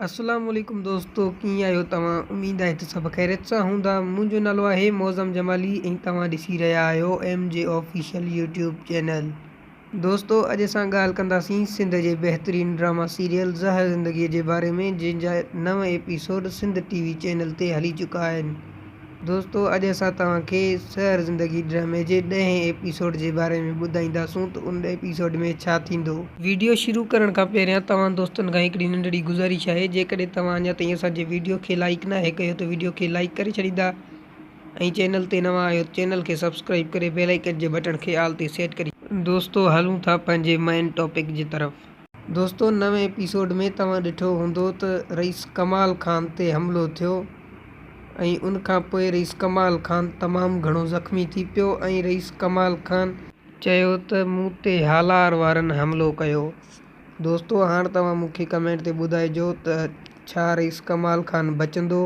अस्सलाम वालेकुम दोस्तों, कीअं आहियो तव्हां? उम्मीद आहे त सभु ख़ैरियत सां हूंदा। मुंहिंजो नालो आहे मौज़म जमाली ऐं तव्हां ॾिसी रहिया आहियो MJ ऑफिशियल यूट्यूब चैनल। दोस्तों, अॼु असां ॻाल्हि कंदासीं सिंध जे बहितरीनु ड्रामा सीरियल ज़हर ज़िंदगीअ जे बारे में, जंहिंजा 9 एपिसोड सिंध TV चैनल ते हली चुका आहिनि। दोस्तों, अॼु असां तव्हांखे ज़हर ज़िंदगी ड्रामे जे 10हें एपिसोड जे बारे में ॿुधाईंदासूं त उन एपिसोड में छा थींदो। वीडियो शुरू करण खां पहिरियां तव्हां दोस्तनि खां हिकिड़ी नंढड़ी गुज़ारिश आहे, जेकॾहिं तव्हां अञा ताईं असांजे वीडियो खे लाइक नाहे कयो त वीडियो खे लाइक करे छॾींदा ऐं चैनल ते नवां आहियो चैनल खे सब्सक्राइब करे बेल आइकन जे बटन खे आल ते सेट करे। दोस्तों, हलूं था पंहिंजे मेन टॉपिक जी तरफ़। दोस्तों, 9वें एपिसोड में तव्हां ॾिठो हूंदो त रईस कमाल ख़ान ते हमिलो थियो ऐं उन खां पोइ रईस कमाल ख़ान तमामु घणो ज़ख़्मी थी पियो ऐं रईस कमाल ख़ान चयो त मूं ते हालार वारनि हमिलो कयो। दोस्तों, हाणे तव्हां मूंखे कमेंट ते ॿुधाइजो त छा रईस कमाल ख़ान बचंदो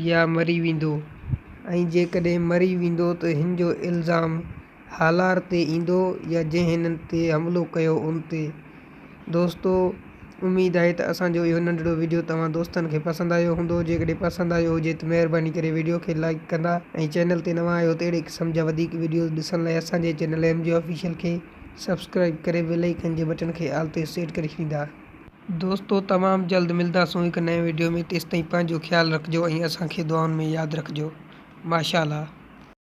या मरी वेंदो, ऐं जेकॾहिं मरी वेंदो त हिन जो इल्ज़ाम हालार ते ईंदो या जंहिं हिननि ते हमिलो कयो उन ते। दोस्तों, उम्मीद आहे त असांजो इहो नंढिड़ो वीडियो तव्हां दोस्तनि खे पसंदि आयो हूंदो। जेकॾहिं पसंदि आयो हुजे त महिरबानी करे वीडियो खे लाइक कंदा ऐं चैनल ते नवां आहियो त अहिड़े क़िस्म जा वधीक वीडियोज़ ॾिसण लाइ असांजे चैनल MJ ऑफिशियल खे सब्सक्राइब करे बेल आइकन जे बटन खे आल ते सेट करे छॾींदा। दोस्तों, तमामु जल्द मिलंदासूं हिकु नएं वीडियो में। तेसिताईं पंहिंजो ख़्यालु रखिजो ऐं असांखे दुआउनि में यादि रखिजो। माशाअल्लाह।